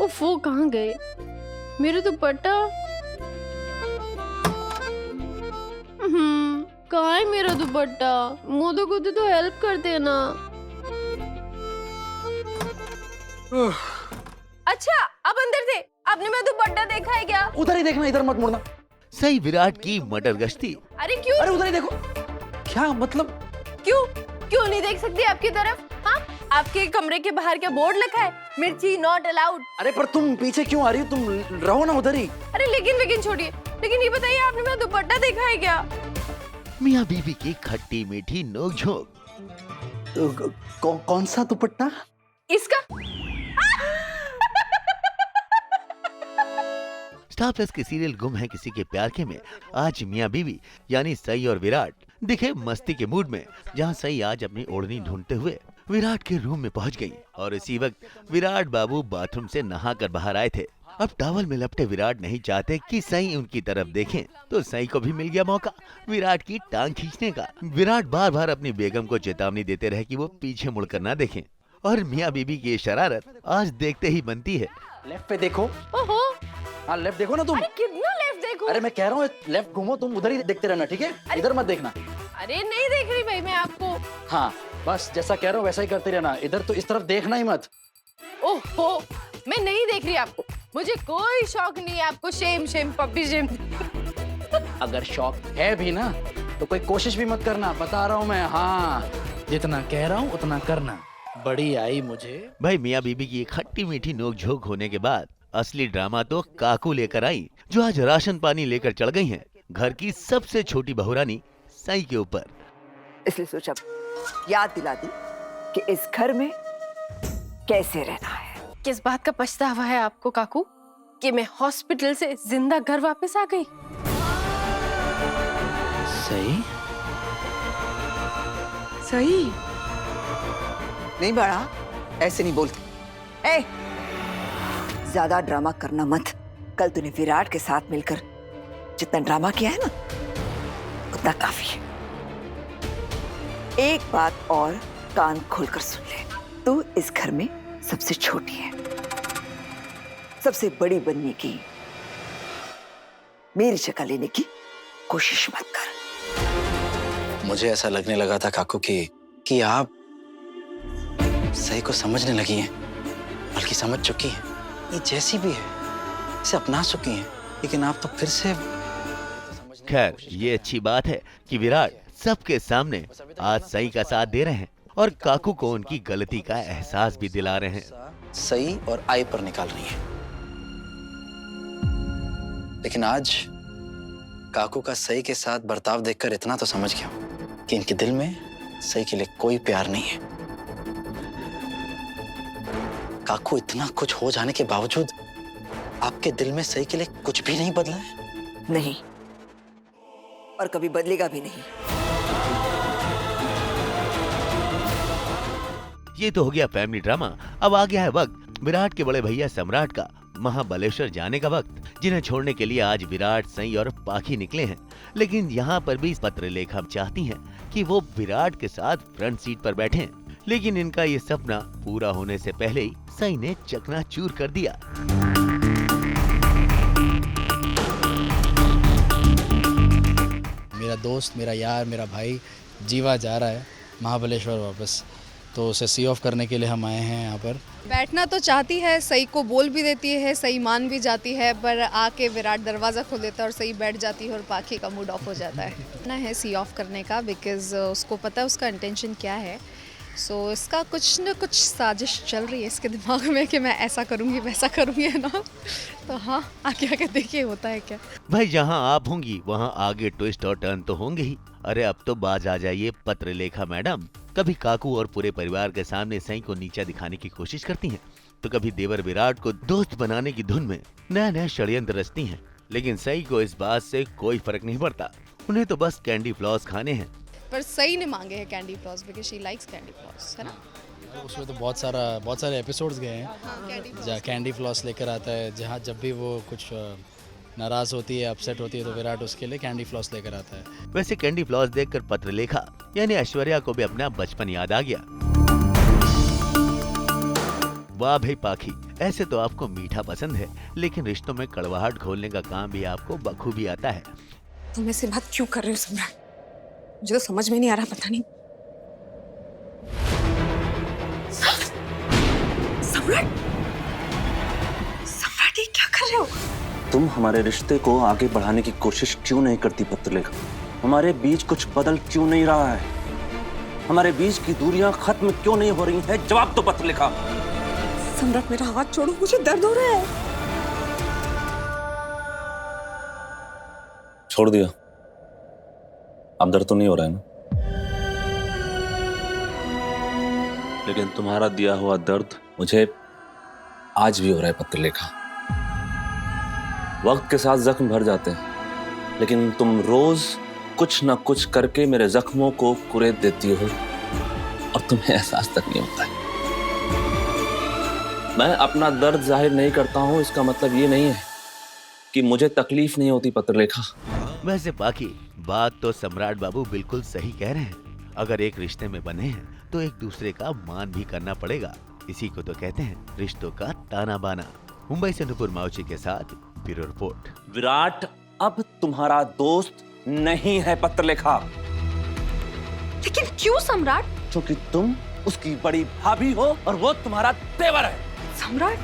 उफ, वो कहाँ गए मेरे दुपट्टा? कहाँ है मेरा दुपट्टा? मोदो को तो हेल्प करते हैं ना। अच्छा, अब अंदर थे। आपने मेरा दुपट्टा देखा है क्या? उधर ही देखना, इधर मत मुड़ना। सई विराट की मटर गश्ती। अरे क्यों? अरे उधर ही देखो। क्या मतलब? क्यों नहीं देख सकती आपकी तरफ? हाँ, आपके कमरे के बाहर क्या बोर्ड लिखा है? मिर्ची नॉट अलाउड। अरे पर तुम पीछे क्यों आ रही हो? तुम रहो ना उधर ही। अरे लेकिन छोड़िए। लेकिन ये बताइए, आपने मेरा दुपट्टा देखा है क्या? मियाँ बीबी की खट्टी मीठी नोक-झोंक। कौन सा दुपट्टा? इसका। स्टार प्लस के सीरियल गुम है किसी के प्यार के में आज मियाँ बीवी यानी सई और विराट दिखे मस्ती के मूड में, जहाँ सई आज अपनी ओढ़नी ढूंढते हुए विराट के रूम में पहुंच गई और इसी वक्त विराट बाबू बाथरूम से नहाकर बाहर आए थे। अब टॉवल में लपटे विराट नहीं चाहते कि सई उनकी तरफ देखें, तो सई को भी मिल गया मौका विराट की टांग खींचने का। विराट बार बार अपनी बेगम को चेतावनी देते रहे कि वो पीछे मुड़कर ना देखें और मियाँ बीबी की शरारत आज देखते ही बनती है। लेफ्ट पे देखो। ओहो, हाँ लेफ्ट देखो ना तुम। अरे कितना लेफ्ट देखो? अरे मैं कह रहा हूँ लेफ्ट घूमो, तुम उधर ही देखते रहना, ठीक है? इधर मत देखना। अरे नहीं देख रही भाई मैं आपको। हाँ बस जैसा कह रहा हूँ वैसा ही करते रहना, इधर तो इस तरफ देखना ही मत। ओहो, मैं नहीं देख रही आपको। मुझे कोई शौक नहीं है आपको शेम पप्पी शेम। अगर शौक है भी ना तो कोई कोशिश भी मत करना, बता रहा हूँ मैं। हाँ जितना कह रहा हूँ उतना करना। बड़ी आई मुझे। भाई मियाँ बीबी की खट्टी मीठी नोक-झोंक होने के बाद असली ड्रामा तो काकू लेकर आई, जो आज राशन पानी लेकर चढ़ गई हैं घर की सबसे छोटी बहुरानी सई के ऊपर। इसलिए सोचा, याद दिला दी कि इस घर में कैसे रहना है। किस बात का पछतावा है आपको काकू कि मैं हॉस्पिटल से जिंदा घर वापस आ गई? सही नहीं बड़ा, ऐसे नहीं बोलते। ए, ज्यादा ड्रामा करना मत। कल तूने विराट के साथ मिलकर जितना ड्रामा किया है ना, उतना काफी है। एक बात और कान खोलकर सुन ले, तू इस घर में सबसे छोटी है। सबसे बड़ी बनने की, मेरी शक्ल लेने की कोशिश मत कर। मुझे ऐसा लगने लगा था काकू कि आप सही को समझने लगी हैं, बल्कि समझ चुकी हैं। ये जैसी भी है इसे अपना चुकी हैं, लेकिन आप तो फिर से। खैर ये अच्छी बात है कि विराट सबके सामने आज सई का साथ दे रहे हैं और काकू को उनकी गलती का एहसास भी दिला रहे हैं। सही और आई पर निकाल रही है, लेकिन आज काकू का सही के साथ बर्ताव देखकर इतना तो समझ गया कि इनके दिल में सही के लिए कोई प्यार नहीं है। काकू, इतना कुछ हो जाने के बावजूद आपके दिल में सही के लिए कुछ भी नहीं बदला है? नहीं, और कभी बदलेगा भी नहीं। ये तो हो गया फैमिली ड्रामा। अब आ गया है वक्त विराट के बड़े भैया सम्राट का महाबलेश्वर जाने का वक्त, जिन्हें छोड़ने के लिए आज विराट, सई और पाखी निकले हैं। लेकिन यहाँ पर भी पत्रलेखा चाहती हैं कि वो विराट के साथ फ्रंट सीट पर बैठें, लेकिन इनका ये सपना पूरा होने से पहले ही सई ने चकनाचूर कर दिया। मेरा दोस्त, मेरा यार, मेरा भाई जीवा जा रहा है महाबलेश्वर वापस, तो उसे सी ऑफ करने के लिए हम आए हैं यहाँ पर। बैठना तो चाहती है, सही को बोल भी देती है, सही मान भी जाती है, पर आके विराट दरवाज़ा खोल देता है और सही बैठ जाती है और पाखी का मूड ऑफ हो जाता है। ना है सी ऑफ करने का, बिकॉज उसको पता है उसका इंटेंशन क्या है। सो इसका कुछ न कुछ साजिश चल रही है इसके दिमाग में कि मैं ऐसा करूँगी वैसा करूँगी, है ना। तो हाँ, आगे आगे देखिए होता है क्या। भाई जहाँ आप होंगी वहाँ आगे ट्विस्ट और टर्न तो होंगे ही। अरे अब तो बाज आ जाइए पत्रलेखा मैडम। कभी काकू और पूरे परिवार के सामने सई को नीचा दिखाने की कोशिश करती हैं, तो कभी देवर विराट को दोस्त बनाने की धुन में नया नया षड्यंत्र रचती हैं। लेकिन सई को इस बात से कोई फर्क नहीं पड़ता, उन्हें तो बस कैंडी फ्लॉस खाने हैं। पर सही ने मांगे हैं candy floss, because she likes candy floss, है ना। उसमें तो बहुत सारे एपिसोड्स गए हैं जहाँ कैंडी फ्लॉस लेकर आता है। जहाँ जब भी वो कुछ नाराज होती है, अपसेट होती है, तो विराट उसके लिए कैंडी फ्लॉस लेकर आता है। वैसे कैंडी फ्लॉस देखकर पत्रलेखा यानी ऐश्वर्या को भी अपना बचपन याद आ गया। वाह भाई पाखी, ऐसे तो आपको मीठा पसंद है, लेकिन रिश्तों में कड़वाहट घोलने का काम भी आपको बखूबी आता है। तुम ऐसी बात क्यों कर रहे हो सम्राट? मुझे तो समझ में नहीं आ रहा, पता नहीं। सम्राट, सम्राट ये क्या कर रहे हो? तुम हमारे रिश्ते को आगे बढ़ाने की कोशिश क्यों नहीं करती पत्रलेखा? हमारे बीच कुछ बदल क्यों नहीं रहा है? हमारे बीच की दूरियां खत्म क्यों नहीं हो रही हैं? जवाब दो पत्रलेखा। सम्राट मेरा हाथ छोड़ो, मुझे दर्द हो रहा है। छोड़ दिया? अब दर्द तो नहीं हो रहा है ना? लेकिन तुम्हारा दिया हुआ दर्द मुझे आज भी हो रहा है पत्रलेखा। वक्त के साथ जख्म भर जाते हैं, लेकिन तुम रोज कुछ ना कुछ करके मेरे जख्मों को कुरेद देती हो और तुम्हें एहसास तक नहीं होता है। मैं अपना दर्द जाहिर नहीं करता हूं, इसका मतलब ये नहीं है कि मुझे तकलीफ नहीं होती पत्रलेखा। वैसे बाकी बात तो सम्राट बाबू बिल्कुल सही कह रहे हैं। अगर एक रिश्ते में बने हैं तो एक दूसरे का मान भी करना पड़ेगा। इसी को तो कहते हैं रिश्तों का ताना बाना। मुंबई से नुपुर माउची के साथ ब्यूरो रिपोर्ट। विराट अब तुम्हारा दोस्त नहीं है पत्रलेखा। लेकिन क्यों सम्राट? क्योंकि तुम उसकी बड़ी भाभी हो और वो तुम्हारा तेवर है। सम्राट